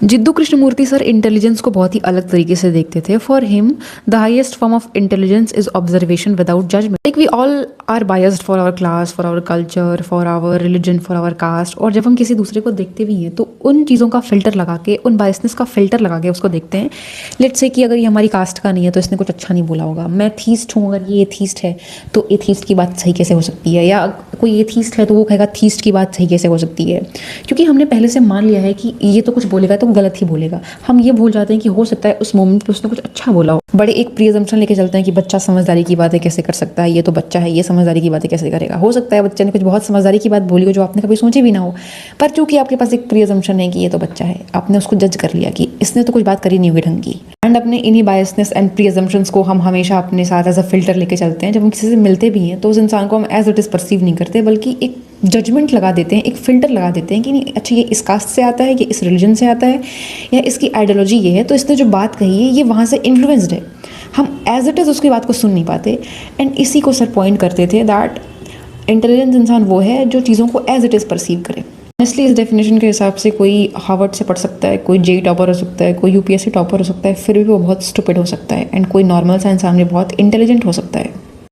Jiddu Krishnamurthy sir intelligence को बहुत ही अलग तरीके से देखते थे। For him the highest form of intelligence is observation without judgement. Like we all are biased for our class, for our culture, for our religion, for our caste. और जब हम किसी दूसरे को देखते भी हैं तो उन चीज़ों का फिल्टर लगा के, उन बायसनेस का फिल्टर लगा के उसको देखते हैं। लेट्स से कि अगर ये हमारी कास्ट का नहीं है तो इसने कुछ अच्छा नहीं बोला होगा। मैं थीस्ट हूँ, अगर ये एथीस्ट है तो एथीस्ट की बात सही कैसे हो सकती है, या कोई एथीस्ट है तो वो कहेगा थीस्ट की बात सही कैसे हो सकती है। क्योंकि हमने पहले से मान लिया है कि ये तो कुछ बोलेगा तो गलत ही बोलेगा। हम ये भूल जाते हैं कि हो सकता है उस मोमेंट पे उसने कुछ अच्छा बोला हो। बड़े एक प्री असम्पशन लेके चलते हैं कि बच्चा समझदारी की बातें कैसे कर सकता है, ये तो बच्चा है, ये समझदारी की बातें कैसे करेगा। हो सकता है बच्चे ने कुछ बहुत समझदारी की बात बोली हो जो आपने कभी सोची भी ना हो, पर चूंकि आपके पास एक प्री असम्पशन है कि ये तो बच्चा है, आपने उसको जज कर लिया कि इसने तो कुछ बात करी नहीं होगी ढंग की। एंड अपने इन्हीं बायसनेस एंड प्री असम्पशंस को हम हमेशा अपने साथ एज अ फिल्टर लेके चलते हैं। जब हम किसी से मिलते भी हैं तो उस इंसान को हम एज इट इज़ परसीव नहीं करते, बल्कि एक जजमेंट लगा देते हैं, एक फ़िल्टर लगा देते हैं कि नहीं अच्छा ये इस कास्ट से आता है, ये इस रिलीजन से आता है, या इसकी आइडियोलॉजी ये है, तो इसने जो बात कही है ये वहाँ से इन्फ्लुएंस्ड है। हम एज इट इज़ उसकी बात को सुन नहीं पाते। एंड इसी को सर पॉइंट करते थे दैट इंटेलिजेंस इंसान वो है जो चीज़ों को एज इट इज़ परसीव करे। ऑनेस्टली इस डेफिनेशन के हिसाब से कोई हार्वर्ड से पढ़ सकता है, कोई जेई टॉपर हो सकता है, कोई यूपीएससी टॉपर हो सकता है, फिर भी वो बहुत स्टूपिड हो सकता है। एंड कोई नॉर्मल सा इंसान भी बहुत इंटेलिजेंट हो सकता है।